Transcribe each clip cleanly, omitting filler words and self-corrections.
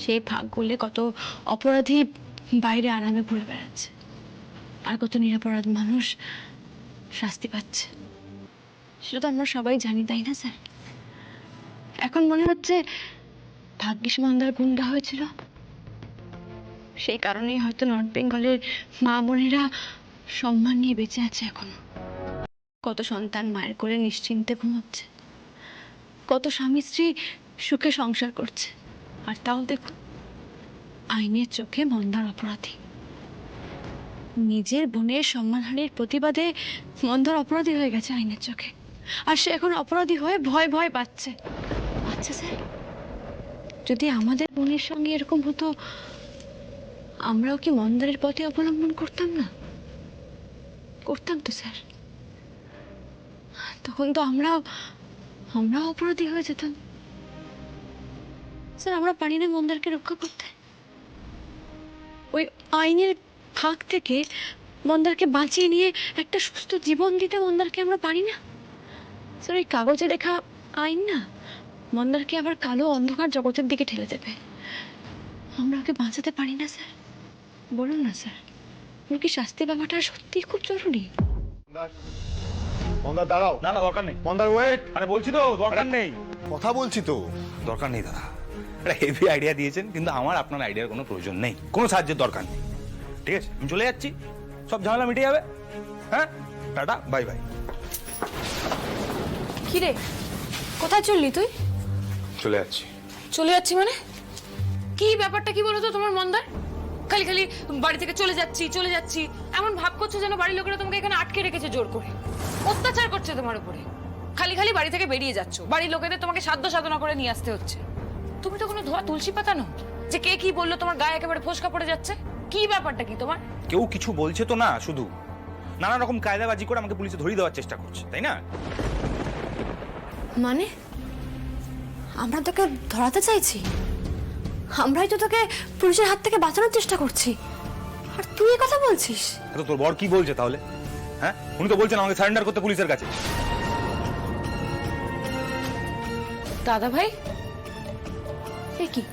সেই ফাঁক গলে কত অপরাধী বাইরে আরামে ঘুরে বেড়াচ্ছে, আর কত নিরপরাধ মানুষ শাস্তি পাচ্ছে। সেটা তো আমরা সবাই জানি, তাই না স্যার? এখন মনে হচ্ছে ভাগ্যিস মন্দার গুন্ডা হয়েছিল, সেই কারণেই হয়তো নর্থ বেঙ্গলের মা বোনেরা সম্মান নিয়ে বেঁচে আছে এখনো। কত সন্তান মায়ের কোলে নিশ্চিন্তে ঘুমোচ্ছে, কত স্বামী স্ত্রী সুখে সংসার করছে। আর তাও দেখুন, আইনের চোখে মন্দার অপরাধী। নিজের বোনের সম্মানহানির প্রতিবাদে মন্দার অপরাধী হয়ে গেছে আইনের চোখে, আর সে এখন অপরাধী হয়ে ভয় ভয় পাচ্ছে। আচ্ছা স্যার, যদি আমাদের বোনের সঙ্গে এরকম হতো, আমরাও কি মন্দারের পথে অবলম্বন করতাম না? করতাম তো স্যার। তখন তো আমরাও অপরাধী হয়ে যেতাম। স্যার, আমরা পারি না মন্দারকে রক্ষা করতে? ওই আইনের ফাঁক থেকে মন্দারকে বাঁচিয়ে নিয়ে একটা সুস্থ জীবন দিতে মন্দারকে আমরা পারি না? স্যার, ওই কাগজে লেখা আইন না মন্দারকে আবার কালো অন্ধকার জগতের দিকে ঠেলে দেবে। আমরা ওকে বাঁচাতে পারি না স্যার? বলুন না স্যার, ওর কি শাস্তি ব্যাপারটা সত্যি খুব জরুরি? মন্দার দাঁড়াও। না না দরকার নেই। মন্দার ওয়েট। আরে বলছি তো দরকার নেই। কথা বলছি তো। দরকার নেই দাদা, একটা হেভি আইডিয়া দিয়েছেন, কিন্তু আমার আপনার আইডিয়ার কোনো প্রয়োজন নেই, কোনো সাহায্যের দরকার নেই। ঠিক আছে, আমি চলে যাচ্ছি, সব ঝামেলা মিটে যাবে। হ্যাঁ, টাটা, বাই বাই। কি রে, কোথায় চললি তুই? চলে যাচ্ছি। চলে যাচ্ছি মানে? কি ব্যাপারটা কি বলো তো তোমার মন্দার? খালি খালি বাড়ি থেকে চলে যাচ্ছি এমন ভাব করছো যেন বাড়ির লোকেরা তোমাকে এখানে আটকে রেখেছে জোর করে, অত্যাচার করছে তোমার উপরে। খালি খালি বাড়ি থেকে বেরিয়ে যাচ্ছ, বাড়ির লোকেদের তোমাকে সাধ্য সাধনা করে নিয়ে আসতে হচ্ছে। তুমি তো কোনো ধোয়া তুলসী পাতা নও যে কে কি বললো তোমার গায়ে একেবারে ফোসকা পড়ে যাচ্ছে। কি ব্যাপারটা কি তোমার? কেউ কিছু বলছে তো না, শুধু নানা রকম কায়দাবাজি করে আমাকে পুলিশে ধরিয়ে দেওয়ার চেষ্টা করছে, তাই না? মানে আমরা তোকে ধরাতে চাইছি? আমরাই তো তোকে পুলিশের হাত থেকে বাঁচানোর চেষ্টা করছি, আর তুই এই কথা বলছিস? তো তোর বর কি বলছে তাহলে? হ্যাঁ, উনি তো বলছেন আমাকে সারেন্ডার করতে পুলিশের কাছে। দাদা ভাই, এ কি,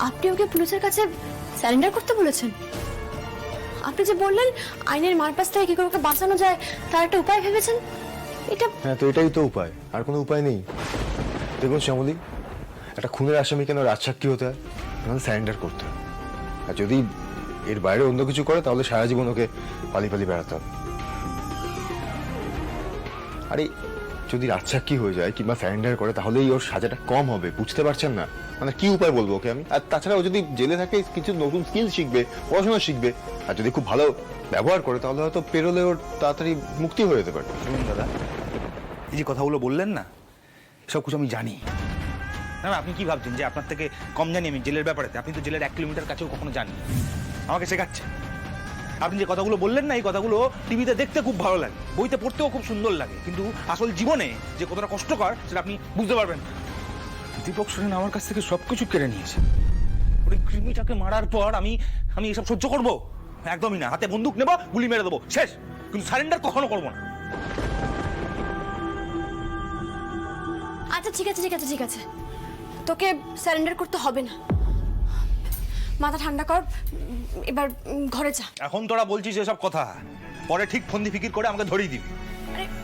আপনি ওকে পুলিশের কাছে সারেন্ডার করতে বলেছেন? আপনি যে বললেন আইনের মারপ্যাচ থেকে কি করে ওকে বাঁচানো যায় তার একটা উপায় ভেবেছেন, এটা? হ্যাঁ, তো এটাই তো উপায়, আর কোনো উপায় নেই। দেখুন শ্যামলী, একটা খুনের আসামি কেন রাজসাক্ষী হতে হয়? স্যারেন্ডার করতে হয়। আর যদি এর বাইরে অন্য কিছু করে তাহলে সারা জীবন ওকে পালিয়ে বেড়াতে হবে। আরে যদি রাজসাক্ষী হয়ে যায় কিংবা স্যারেন্ডার করে তাহলেই ওর সাজাটা কম হবে, বুঝতে পারছেন না? মানে কি উপায় বলবো ওকে আমি? আর তাছাড়া ও যদি জেলে থাকে কিছু নতুন স্কিল শিখবে, পড়াশোনা শিখবে, আর যদি খুব ভালো ব্যবহার করে তাহলে হয়তো পেরোলে ওর তাড়াতাড়ি মুক্তি হয়ে যেতে পারে। শুনুন দাদা, এই যে কথাগুলো বললেন না, সব কিছু আমি জানি। না না, আপনি কি ভাবছেন যে আপনার থেকে কম জানি আমি জেলের ব্যাপারে? আপনি তো জেলের 1 কিলোমিটার কাছেও কখনো জানি, আমাকে শেখাচ্ছে। আপনি যে কথাগুলো বললেন না, এই কথাগুলো টিভিতে দেখতে খুব ভালো লাগে, বইতে পড়তেও খুব সুন্দর লাগে, কিন্তু আসল জীবনে যে কতটা কষ্টকর সেটা আপনি বুঝতে পারবেন না। দীপক সোরেন আমার কাছ থেকে সবকিছু কেড়ে নিয়েছে। ওই কৃমিটাকে মারার পর আমি এসব সহ্য করব? একদমই না। হাতে বন্দুক নেব, গুলি মেরে দেবো, শেষ। কিন্তু সারেন্ডার কখনো করবো না। আচ্ছা ঠিক আছে, তোকে সারেন্ডার করতে হবে না। মাথা ঠান্ডা কর, এবার ঘরে যা। এখন তোরা বলছিস এসব কথা, পরে ঠিক ফন্দি ফিকির করে আমাকে ধরিয়ে দিবি।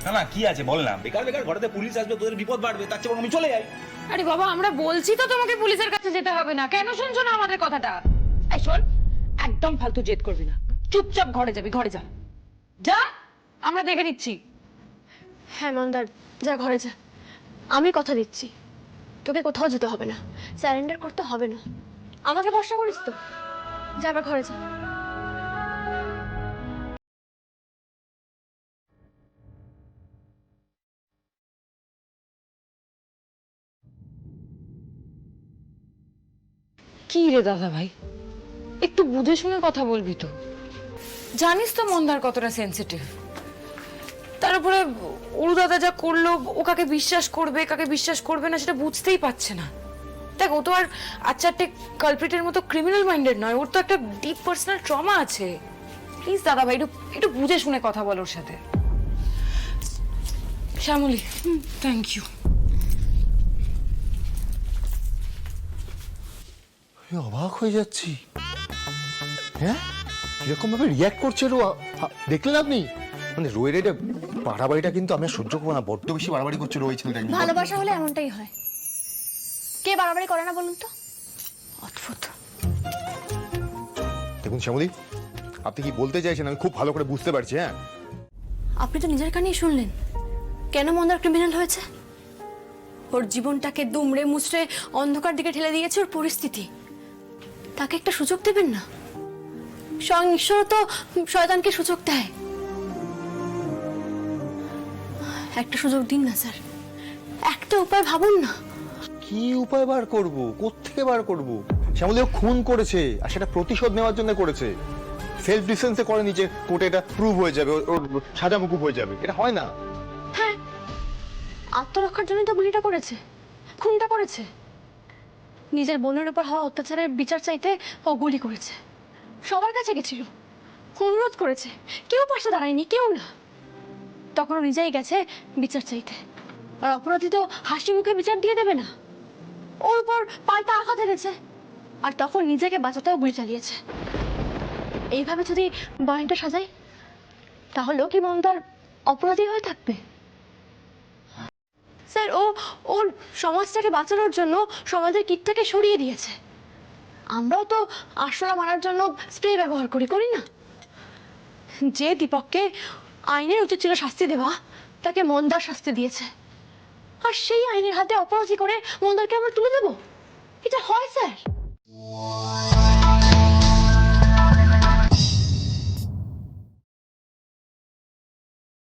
না না, কি আছে বল না, বেকার বেকার ঘরেতে পুলিশ আসবে, তোদের বিপদ বাড়বে, তার চেয়ে বরং আমি চলে যাই। আরে বাবা, আমরা বলছি তো তোমাকে পুলিশের কাছে যেতে হবে না, কেন শুনছো না আমাদের কথাটা? এই শোন, একদম ফালতু জেদ করবি না, চুপচাপ ঘরে যাবি, ঘরে যা যা, আমরা দেখে নিচ্ছি। হ্যাঁ মন্দার, যা ঘরে যা। আমি কথা দিচ্ছি, তোকে কোথাও যেতে হবে না, স্যারেন্ডার করতে হবে না। আমাকে ভরসা করিস তো? যা আবার ঘরে যা। কি রে দাদা ভাই, একটু বুঝে শুনে কথা বলবি তো? জানিস তো মন্দার কতটা সেনসিটিভ। তার উপরে ওর দাদা যা করলো, ও কাকে বিশ্বাস করবে কাকে বিশ্বাস করবে না সেটা বুঝতেই পারছে না। দেখ, ও তো আর আচ্ছাটে কালপ্রিটের মতো ক্রিমিনাল মাইন্ডেড নয়, ওর তো একটা ডিপ পার্সোনাল ট্রমা আছে। প্লিজ দাদা ভাই, একটু বুঝে শুনে কথা বল ওর সাথে। Shyamali, thank you. আমি অবাক হয়ে যাচ্ছি। হ্যাঁ, এরকম ভাবে রিয়াক্ট করছে রো, দেখলেন আপনি? মানে রোয়ের এটা বাড়াবাড়িটা কিন্তু আমি আর সহ্য করবো না, বড্ড বেশি বাড়াবাড়ি করছে রো এই ছেলেটা। ভালোবাসা হলে এমনটাই হয়। কে বাড়াবাড়ি করে না বলুন তো? অদ্ভুত। দেখুন শ্যামলী, আপনি কি বলতে চাইছেন আমি খুব ভালো করে বুঝতে পারছি। হ্যাঁ, আপনি তো নিজের কানেই শুনলেন কেন মন্দার ক্রিমিনাল হয়েছে। ওর জীবনটাকে দুমড়ে মুচড়ে অন্ধকার দিকে ঠেলে দিয়েছে ওর পরিস্থিতি। তাকে একটা সুযোগ দেবেন না? স্বয়ং ঈশ্বর তো শয়তানকে সুযোগ দেয়। একটা সুযোগ দিন না স্যার, একটা উপায় ভাবুন না। কি উপায় বার করবো, কোত্থেকে বার করবো? শ্যামলী ও খুন করেছে, আর সেটা প্রতিশোধ নেওয়ার জন্য করেছে। সেলফ ডিফেন্সে করেনি যে কোর্টে এটা প্রুভ হয়ে যাবে, ওর সাজা মুকুব হয়ে যাবে। এটা হয় না। হ্যাঁ, আত্মরক্ষার জন্য তো গুলিটা করেছে, খুনটা করেছে। নিজের বোনের উপর হওয়া অত্যাচারের বিচার চাইতে ও গুলি করেছে। সবার কাছে গেছিল, অনুরোধ করেছে, কেউ পাশে দাঁড়ায়নি, কেউ না। তখন ও নিজেই গেছে বিচার চাইতে। আর অপরাধী তো হাসি মুখে বিচার দিয়ে দেবে না, ওর উপর পাল্টা আঘাত এনেছে। আর তখন নিজেকে বাঁচাতেও গুলি চালিয়েছে। এইভাবে যদি বয়ানটা সাজাই, তাহলেও কি মন্দার অপরাধী হয়ে থাকবে? স্যার, ও ওর সমাজটাকে বাঁচানোর জন্য সমাজের কিটটাকে সরিয়ে দিয়েছে। আমরাও তো আরশোলা মারার জন্য স্প্রে ব্যবহার করি না? যে দীপককে আইনের উচিত ছিল শাস্তি দেওয়া, তাকে মন্দার শাস্তি দিয়েছে। আর সেই আইনের হাতে অপরাধী করে মন্দারকে আমরা তুলে দেবো? এটা হয় স্যার?